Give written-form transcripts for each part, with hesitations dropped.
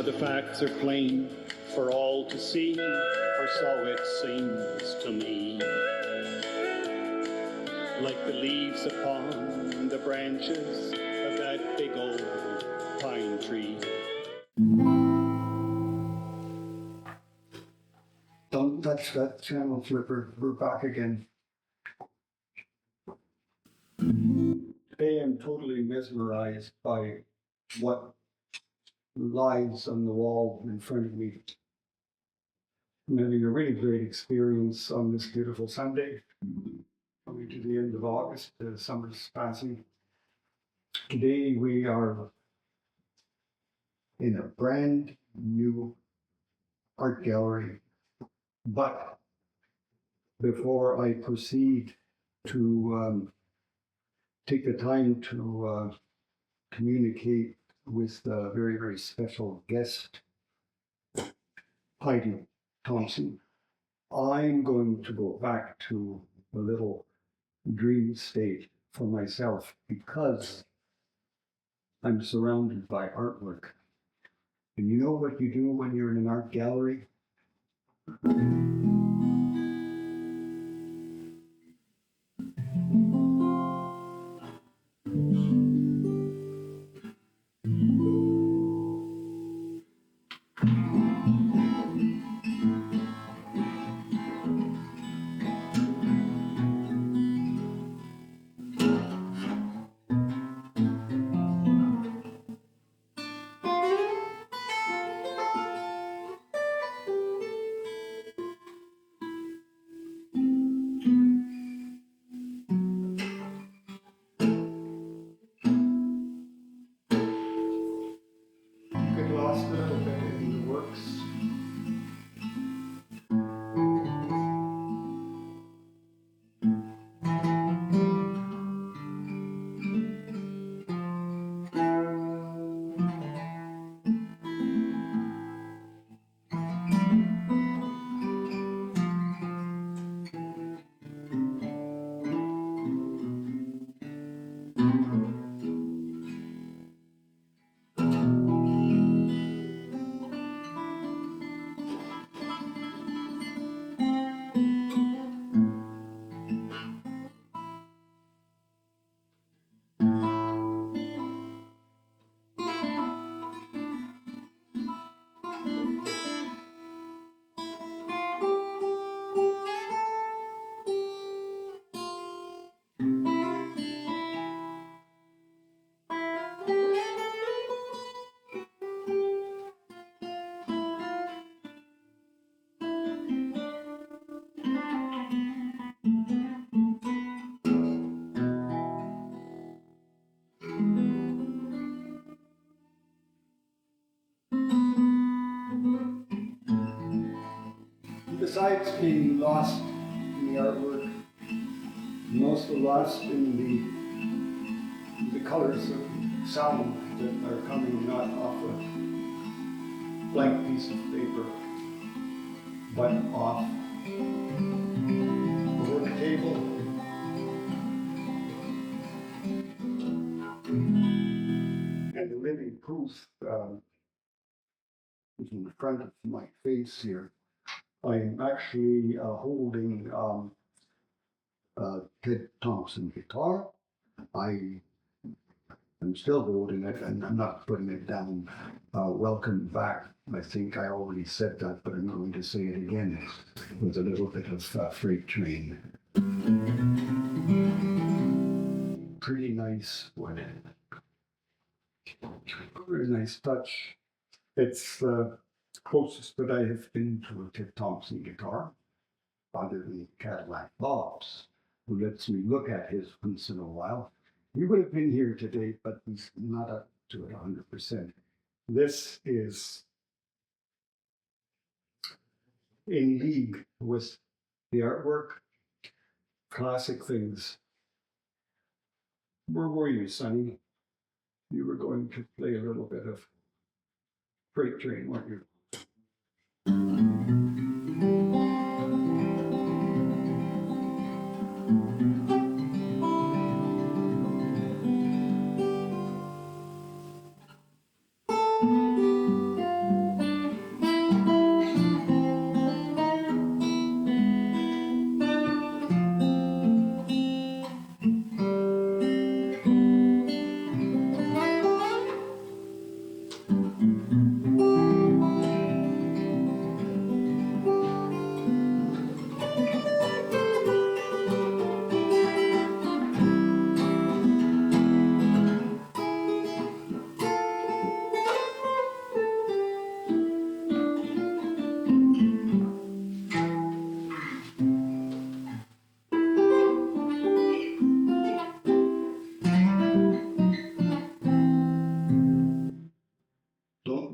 the facts are plain for all to see, or so it seems to me. Like the leaves upon the branches of that big old pine tree. Don't touch that channel flipper. We're back again. Today I'm totally mesmerized by what lies on the wall in front of me. I'm having a really great experience on this beautiful Sunday. Coming to the end of August, the summer's passing. Today we are in a brand new art gallery. But before I proceed to take the time to communicate with a very, very special guest, Heidi Thompson, I'm going to go back to a little dream state for myself because I'm surrounded by artwork. And you know what you do when you're in an art gallery? Get lost a little bit in the works. Besides being lost in the artwork, I'm also lost in the colors of sound that are coming not off a blank piece of paper, but off the work table. And the living proof is in front of my face here. I'm actually holding a Thompson guitar. I am still holding it and I'm not putting it down. Welcome back. I think I already said that, but I'm going to say it again with a little bit of freight train. Pretty nice wood. Very nice touch. It's the closest that I have been to a Thompson guitar, other than Cadillac Bob's, who lets me look at his once in a while. He would have been here today, but he's not up to it 100%. This is in league with the artwork, classic things. Where were you, Sonny? You were going to play a little bit of Freight Train, weren't you?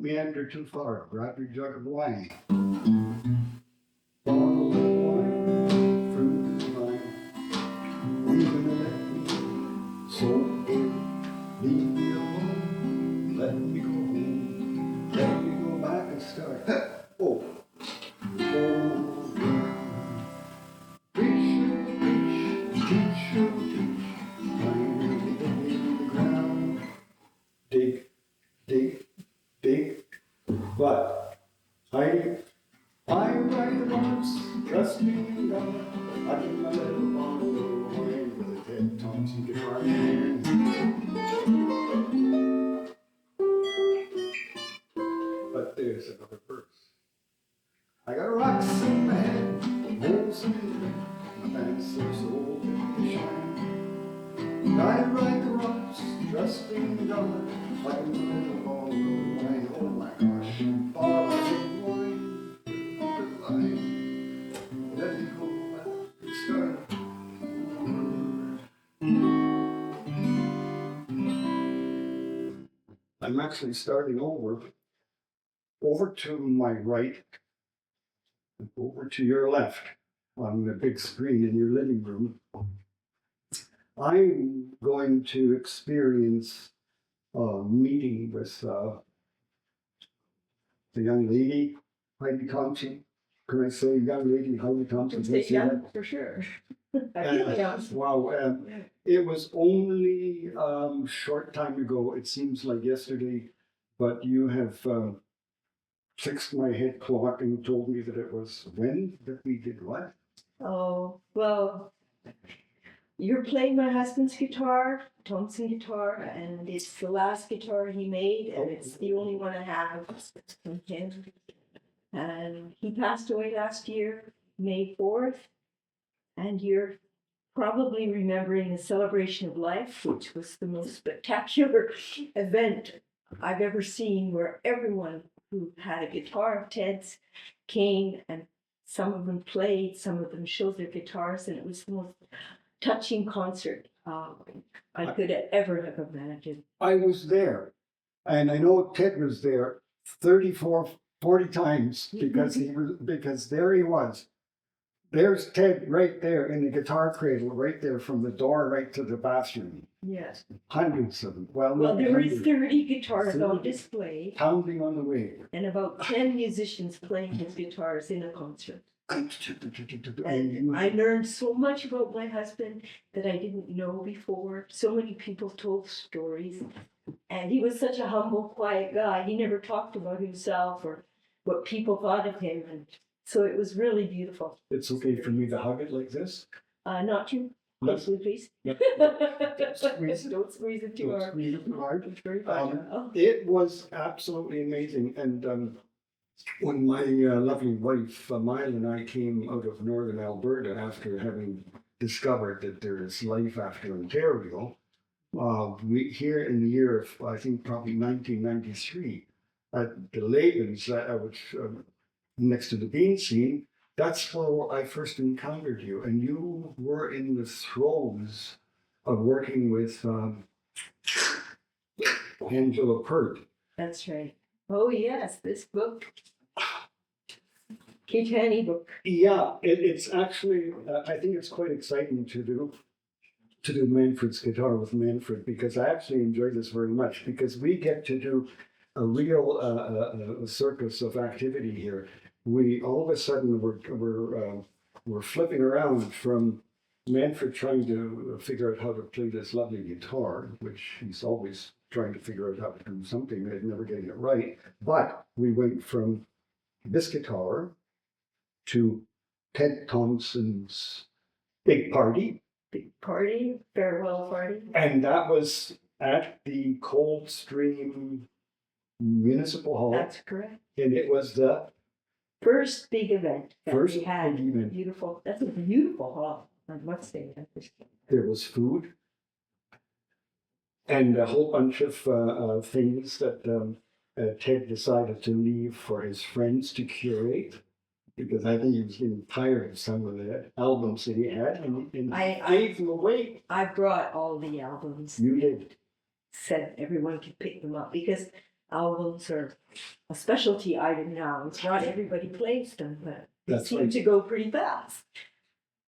meander too far. Grab your jug of wine. Follow the wine, fruit the vine. You're gonna let me so leave me alone. Let me go home. Let me go back and start. Oh, oh. Preacher, preach, teacher, teach. I'm in the ground. Dig, dig, dig. But I write the words, trust me in God. I can my little bottle of wine with a Ted Thompson guitar in hand. But there's another verse. I got rocks in my head, holes in the neck, my pants are so old they shine. I write the rocks, trust in God. I can my little bottle of wine. Oh my gosh, bottles of wine, the line. Let me go back and start. I'm actually starting over to my right, over to your left on the big screen in your living room. I'm going to experience a meeting with the young lady, Heidi Thompson. Can I say young lady Heidi Thompson? Say young, for sure. Wow, it was only short time ago. It seems like yesterday, but you have fixed my head clock and told me that it was when that we did what? Oh, well, you're playing my husband's guitar, Thompson guitar, and it's the last guitar he made, and it's the only one I have from him. And he passed away last year, May 4th, and you're probably remembering the Celebration of Life, which was the most spectacular event I've ever seen, where everyone who had a guitar of Ted's came, and some of them played, some of them showed their guitars, and it was the most touching concert I could ever have imagined. I was there, and I know Ted was there 34, 40 times because there he was. There's Ted right there in the guitar cradle, right there from the door right to the bathroom. Yes. Hundreds of them. Well, there were 30 guitars on display, pounding on the way, and about 10 musicians playing his guitars in a concert. And I learned so much about my husband that I didn't know before. So many people told stories, and he was such a humble, quiet guy. He never talked about himself or what people thought of him, and so it was really beautiful. It's okay for me to hug it like this? Not too closely, please. No. Don't squeeze it too hard. Squeeze it too hard. It's very fragile. It was absolutely amazing, and when my lovely wife, Mile, and I came out of northern Alberta after having discovered that there is life after Ontario, we here in the year of, I think, probably 1993, at the Lavens, which next to the bean scene, that's where I first encountered you, and you were in the throes of working with Angela Pert. That's right. Oh yes, this book. Caetani book. Yeah, it's actually, I think it's quite exciting to do Manfred's guitar with Manfred, because I actually enjoy this very much, because we get to do a real circus of activity here. We all of a sudden we're flipping around from Manfred trying to figure out how to play this lovely guitar, which he's always trying to figure out how to do something and never getting it right. But we went from this guitar to Ted Thompson's Big Party. Big party, farewell party. And that was at the Coldstream Municipal Hall. That's correct. And it was the first big event that first we had. big event. Beautiful. That's a beautiful hall, I must say. There was food and a whole bunch of things that Ted decided to leave for his friends to curate, because I think he was getting tired of some of the albums that he had, and I gave them away. I brought all the albums. You did. Said everyone could pick them up, because albums are a specialty item now. It's not everybody plays them, but they That's seem right. to go pretty fast.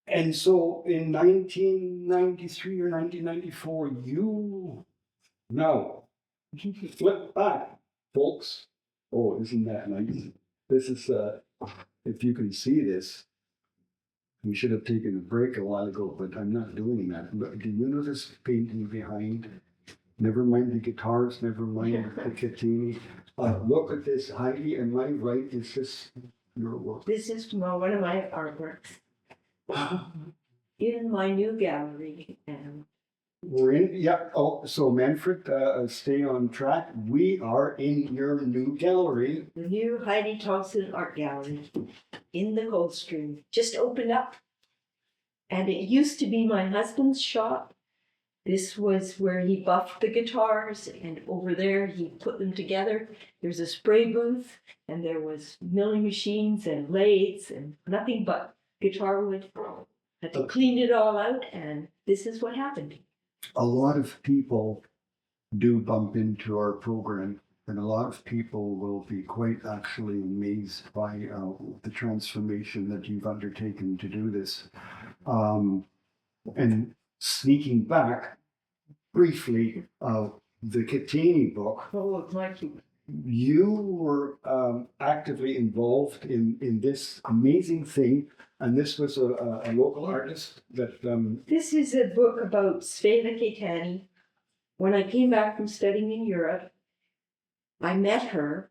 And so in 1993 or 1994, you now flip back, folks. Oh, isn't that nice? This is, if you can see this, we should have taken a break a while ago, but I'm not doing that. But do you notice the painting behind? Never mind the guitars, never mind the Caetani. Look at this, Heidi, am I right? Is this your work? This is from one of my artworks in my new gallery. And We're in, yeah. Oh, so Manfred, stay on track. We are in your new gallery. the new Heidi Thompson art gallery in the Coldstream just opened up. And it used to be my husband's shop. This was where he buffed the guitars, and over there he put them together. There's a spray booth, and there was milling machines and lathes and nothing but guitar wood. Had to clean it all out, and this is what happened. A lot of people do bump into our program, and a lot of people will be quite actually amazed by the transformation that you've undertaken to do this. And sneaking back briefly, the Caetani book, Oh, my you were actively involved in this amazing thing, and this was a local artist that This is a book about Sveva Caetani. When I came back from studying in Europe, I met her,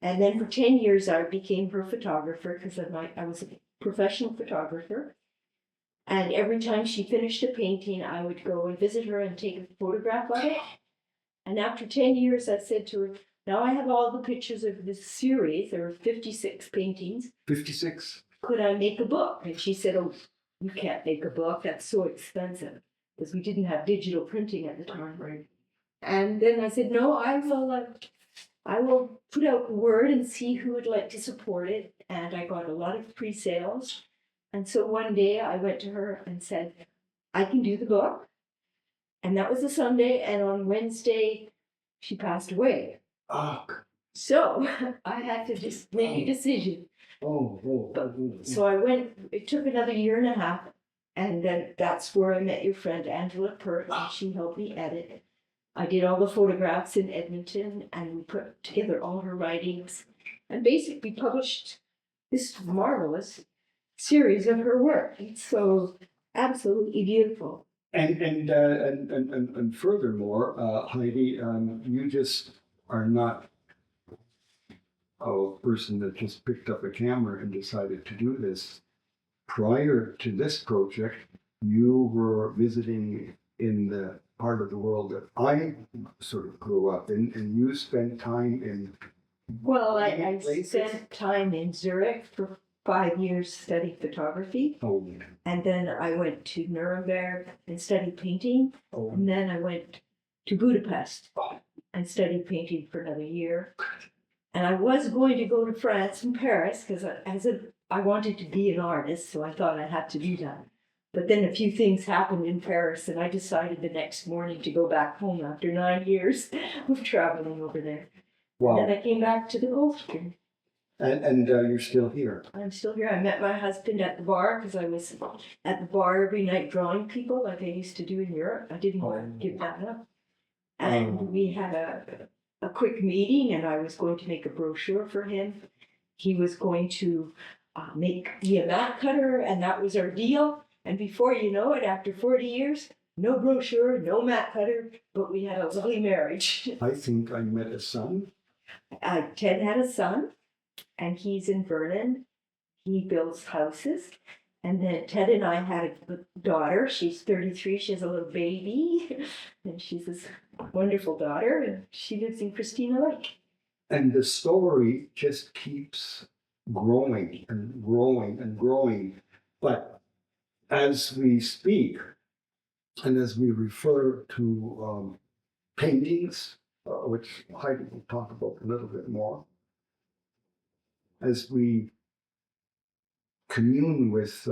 and then for 10 years I became her photographer because I was a professional photographer. And every time she finished a painting, I would go and visit her and take a photograph of it. And after 10 years, I said to her, now I have all the pictures of this series. There were 56 paintings. 56. Could I make a book? And she said, oh, you can't make a book. That's so expensive. Because we didn't have digital printing at the time. Right. And then I said, no, I will put out the word and see who would like to support it. And I got a lot of pre-sales. And so one day I went to her and said, I can do the book. And that was a Sunday. And on Wednesday, she passed away. Ah. So I had to just make a decision. So I went, it took another year and a half. And then that's where I met your friend Angela Pert, and she helped me edit. I did all the photographs in Edmonton, and we put together all her writings and basically published this marvelous series of her work. It's so absolutely beautiful. And furthermore, Heidi, you just are not a person that just picked up a camera and decided to do this. Prior to this project, you were visiting in the part of the world that I sort of grew up in, and you spent time in. Well, I spent time in Zurich for 5 years studying photography. Oh. And then I went to Nuremberg and studied painting. Oh. And then I went to Budapest and studied painting for another year. And I was going to go to France and Paris because I wanted to be an artist, so I thought I had to do that. But then a few things happened in Paris, and I decided the next morning to go back home after 9 years of traveling over there. Wow. And then I came back to the Coldstream. And you're still here. I'm still here. I met my husband at the bar because I was at the bar every night drawing people like I used to do in Europe. I didn't want to give that up. And we had a quick meeting, and I was going to make a brochure for him. He was going to make me a mat cutter, and that was our deal. And before you know it, after 40 years, no brochure, no mat cutter, but we had a lovely marriage. I think I met a son. Ted had a son, and he's in Vernon. He builds houses. And then Ted and I had a daughter. She's 33. She has a little baby. And she's this wonderful daughter. And she lives in Christina Lake. And the story just keeps growing and growing and growing. But as we speak, and as we refer to paintings, which Heidi will talk about a little bit more, as we commune with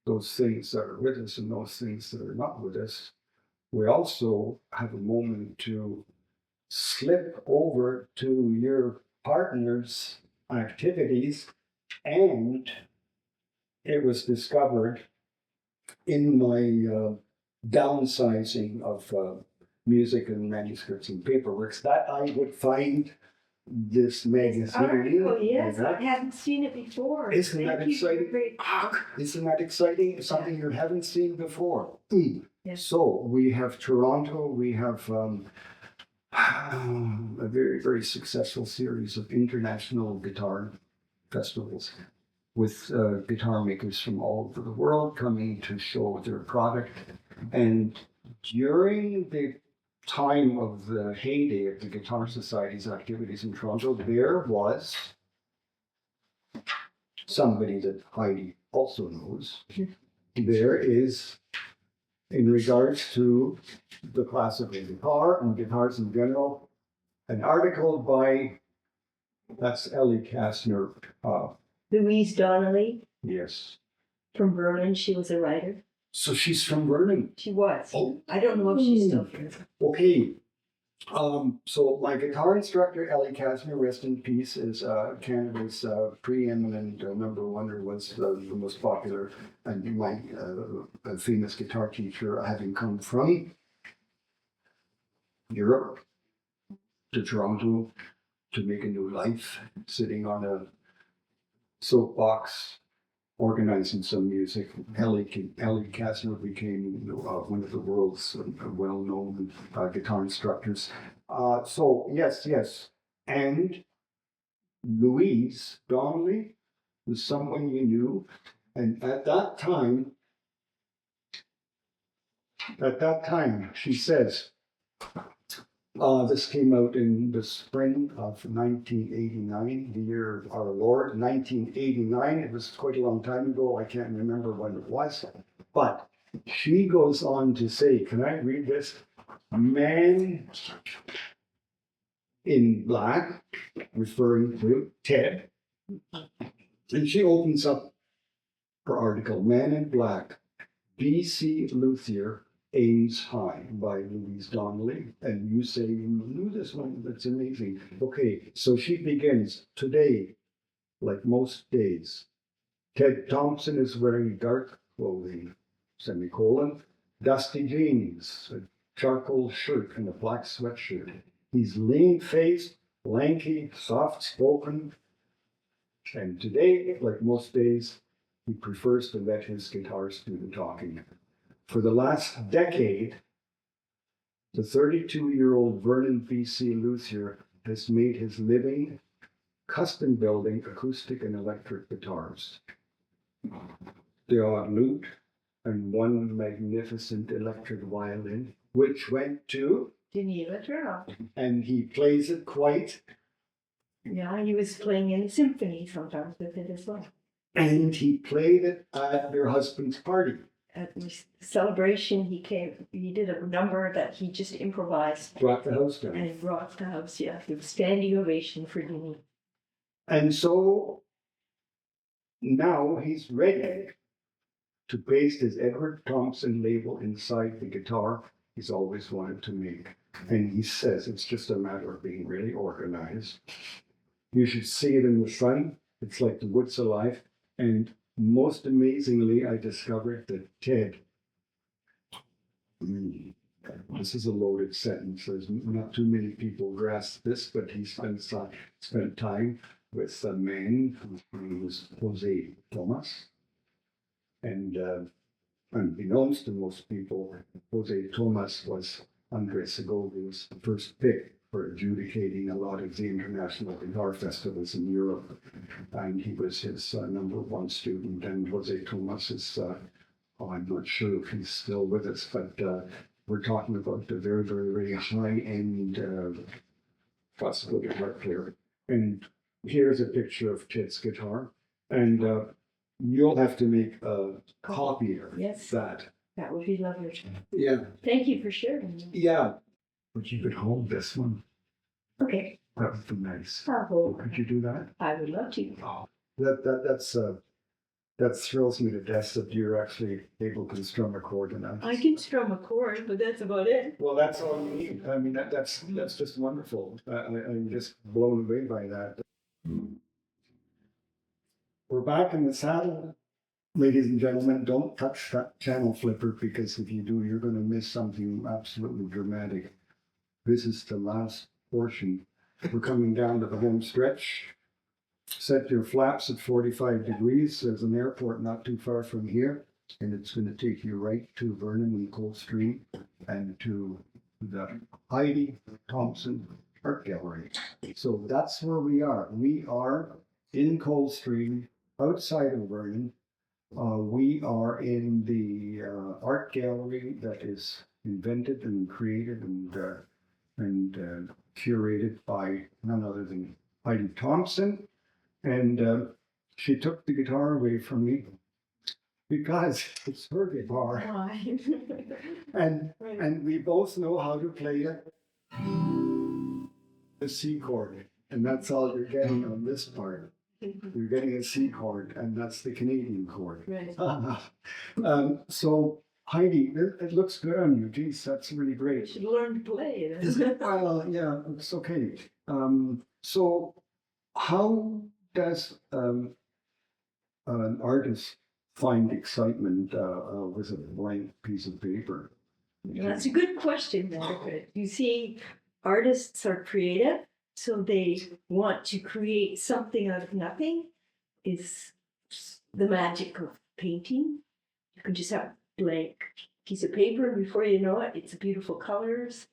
those things that are with us and those things that are not with us, we also have a moment to slip over to your partner's activities, and it was discovered in my downsizing of music and manuscripts and paperworks that I would find this magazine. Article, yes, I hadn't seen it before. Isn't that Thank you for exciting? great- Isn't that exciting? It's something you haven't seen before. Yeah. So we have Toronto, we have a very, very successful series of international guitar festivals with guitar makers from all over the world coming to show their product. And during the time of the heyday of the Guitar Society's activities in Toronto, there was somebody that Heidi also knows. There is, in regards to the classical guitar and guitars in general, an article by, that's Ellie Kastner. Louise Donnelly Yes. from Berlin. She was a writer. So she's from Berlin. She was. Oh. I don't know if she's still here. Okay. So my guitar instructor, Ellie Kastner, rest in peace, is Canada's preeminent number one, or was the most popular and my famous guitar teacher, having come from Europe to Toronto to make a new life, sitting on a soapbox, organizing some music. Ellie Kastner became one of the world's well-known guitar instructors. So yes. And Louise Donnelly was someone you knew. And at that time, she says, this came out in the spring of 1989, the year of our Lord, 1989. It was quite a long time ago. I can't remember when it was. But she goes on to say, can I read this? Man in Black, referring to Ted. And she opens up her article, Man in Black, BC Luthier Aims High by Louise Donnelly. And you say, you knew this one, that's amazing. Okay, so she begins, today, like most days, Ted Thompson is wearing dark clothing, semicolon, dusty jeans, a charcoal shirt, and a black sweatshirt. He's lean-faced, lanky, soft-spoken, and today, like most days, he prefers to let his guitars do the talking. For the last decade, the 32-year-old Vernon BC luthier has made his living custom building acoustic and electric guitars. The odd lute and one magnificent electric violin, which went to, Geneva, Toronto. and he plays it quite, Yeah, he was playing in the symphony sometimes with it as well. and he played it at your husband's party. At the celebration, he did a number that he just improvised Brought the house down. and brought the house. Yeah, it was standing ovation for Deanie. And so now he's ready to paste his Edward Thompson label inside the guitar he's always wanted to make. And he says it's just a matter of being really organized. You should see it in the sun. It's like the wood's alive. And most amazingly, I discovered that Ted, this is a loaded sentence. There's not too many people grasp this, but he spent time with a man whose name was Jose Thomas. And unbeknownst to most people, Jose Thomas was Andres Segovia,'s first pick for adjudicating a lot of the international guitar festivals in Europe. And he was his number one student. And Jose Thomas is, I'm not sure if he's still with us, but we're talking about a very, very, very high-end classical guitar player. And here's a picture of Ted's guitar. And you'll have to make a copy of Yes. that. That would be lovely. Yeah. Thank you for sharing. Yeah. But you could hold this one. Okay. That would be nice. I'll hold. Could you do that? I would love to. Oh, that's that thrills me to death that you're actually able to strum a chord in that. I can strum a chord, but that's about it. Well, that's all you need. I mean, that's just wonderful. I'm just blown away by that. We're back in the saddle. Ladies and gentlemen, don't touch that channel flipper, because if you do, you're going to miss something absolutely dramatic. This is the last portion. We're coming down to the home stretch. Set your flaps at 45 degrees. There's an airport not too far from here, and it's going to take you right to Vernon and Coldstream and to the Heidi Thompson Art Gallery. So that's where we are. We are in Coldstream, outside of Vernon. We are in the art gallery that is invented and created and curated by none other than Heidi Thompson. And she took the guitar away from me because it's her guitar. Why? And we both know how to play it. The C chord. And that's all you're getting on this part. You're getting a C chord, and that's the Canadian chord. Right. So Heidi, it looks good on you. Geez, that's really You great. should learn to play it. Is it? Well, yeah, it's okay. So how does an artist find excitement with a blank piece of paper? That's a good question, Manfred. You see, artists are creative, so they want to create something out of nothing. Is the magic of painting. You can just have a blank piece of paper, and before you know it, it's beautiful colors.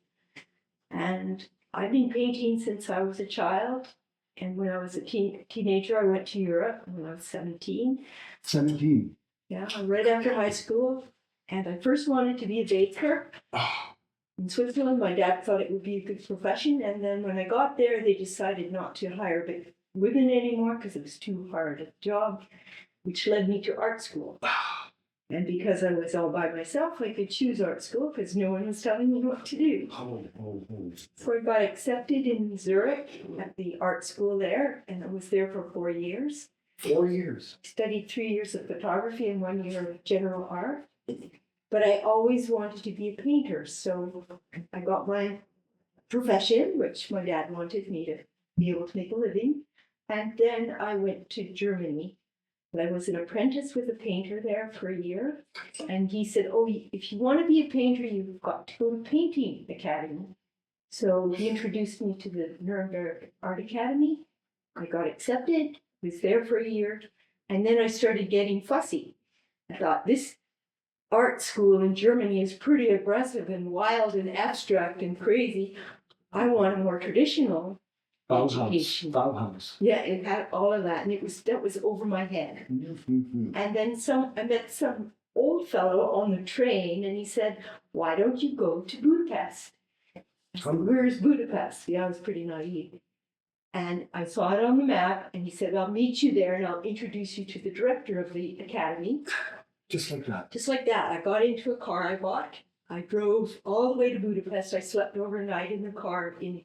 And I've been painting since I was a child. And when I was a teenager, I went to Europe when I was 17. 17. Yeah, right after high school. And I first wanted to be a baker. In Switzerland, my dad thought it would be a good profession. And then when I got there, they decided not to hire women anymore because it was too hard a job, which led me to art school. And because I was all by myself, I could choose art school because no one was telling me what to do. So I got accepted in Zurich at the art school there, and I was there for 4 years. 4 years. Studied 3 years of photography and 1 year of general art. But I always wanted to be a painter, so I got my profession, which my dad wanted me to be able to make a living. And then I went to Germany. I was an apprentice with a painter there for a year. And he said, oh, if you want to be a painter, you've got to go to painting academy. So he introduced me to the Nuremberg Art Academy. I got accepted, was there for a year. And then I started getting fussy. I thought, this art school in Germany is pretty aggressive and wild and abstract and crazy. I want a more traditional education. Bauhaus. Yeah, it had all of that, and that was over my head. Mm-hmm. And then I met some old fellow on the train, and he said, "Why don't you go to Budapest?" I said, "Where's Budapest?" Yeah, I was pretty naive. And I saw it on the map, and he said, "I'll meet you there, and I'll introduce you to the director of the academy." Just like that. Just like that. I got into a car I bought. I drove all the way to Budapest. I slept overnight in the car in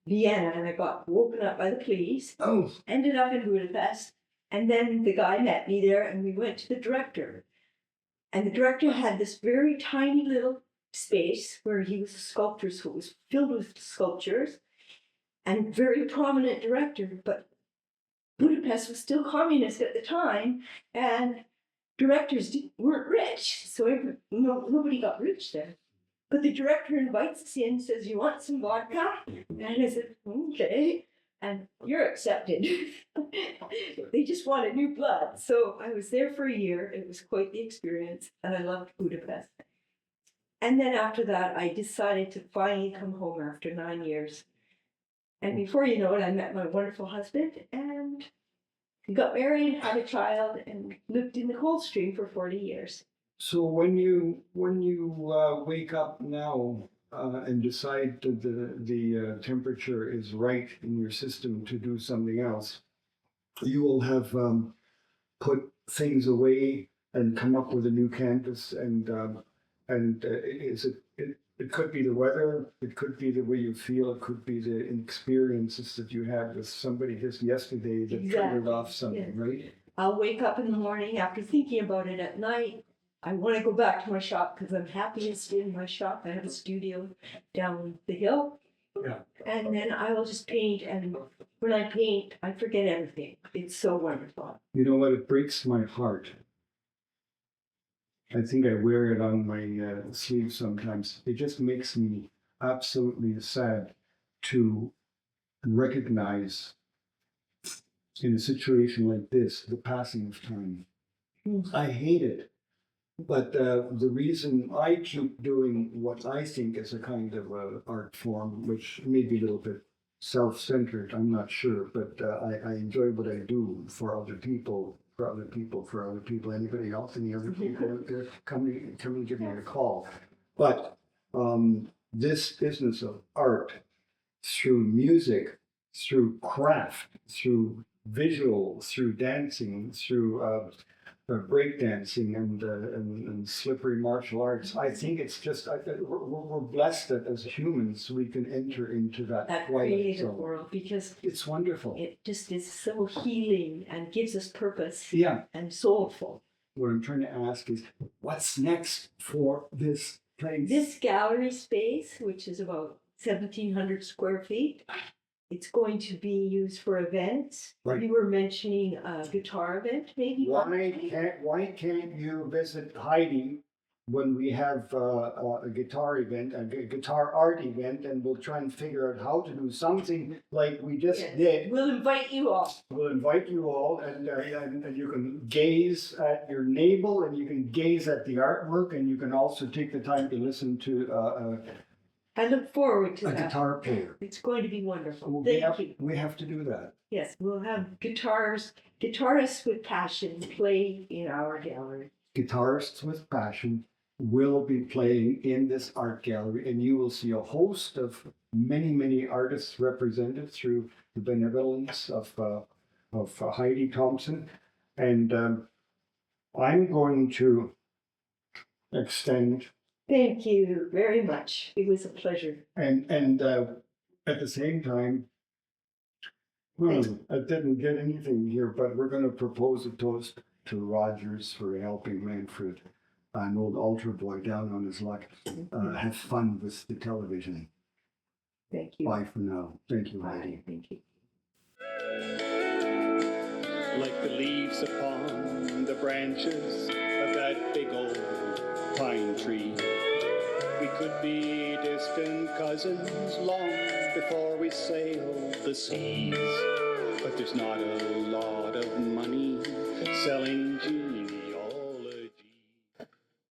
Vienna, and I got woken up by the police. Oh. Ended up in Budapest. And then the guy met me there, and we went to the director. And the director had this very tiny little space where he was a sculptor, so it was filled with sculptures, and very prominent director. But Budapest was still communist at the time, and directors weren't rich, so nobody got rich there. But the director invites us in, says, "You want some vodka?" And I said, "Okay." And you're accepted. They just wanted new blood. So I was there for a year. It was quite the experience, and I loved Budapest. And then after that, I decided to finally come home after 9 years. And before you know it, I met my wonderful husband, and we got married, had a child, and lived in the Coldstream for 40 years. So when you wake up now and decide that the temperature is right in your system to do something else, you will have put things away and come up with a new canvas, and it could be the weather, it could be the way you feel, it could be the experiences that you had with somebody just yesterday that triggered off something, right? I'll wake up in the morning after thinking about it at night. I want to go back to my shop because I'm happiest in my shop. I have a studio down the hill. Yeah. And then I will just paint, and when I paint, I forget everything. It's so wonderful. You know what? It breaks my heart. I think I wear it on my sleeve sometimes. It just makes me absolutely sad to recognize in a situation like this the passing of time. I hate it. But the reason I keep doing what I think is a kind of art form, which may be a little bit self-centered, I'm not sure, but I enjoy what I do for other people, anybody else, any other people out there, come and give me a call. But this business of art, through music, through craft, through visual, through dancing, through breakdancing and slippery martial arts. I think it's just we're blessed that as humans we can enter into that creative world, because it's wonderful. It just is so healing and gives us purpose. Yeah. And soulful. What I'm trying to ask is, what's next for this place? This gallery space, which is about 1,700 square feet, it's going to be used for events. Right. You were mentioning a guitar event, maybe? Why can't you visit Heidi when we have a guitar event, a guitar art event, and we'll try and figure out how to do something like we just did. We'll invite you all. We'll invite you all, and you can gaze at your navel, and you can gaze at the artwork, and you can also take the time to listen to I look forward to a that. guitar player. It's going to be wonderful. We have to do that. Yes, we'll have guitarists with passion play in our gallery. Guitarists with passion will be playing in this art gallery, and you will see a host of many artists represented through the benevolence of Heidi Thompson. And I'm going to extend. Thank you very much. It was a pleasure. And at the same time, I didn't get anything here, but we're going to propose a toast to Rogers for helping Manfred, an old altar boy, down on his luck. Have fun with the television. Thank you. Bye for now. Thank you, Heidi. Thank you. Like the leaves upon the branches of that big old pine tree, we could be distant cousins long before we sail the seas. But there's not a lot of money selling jeans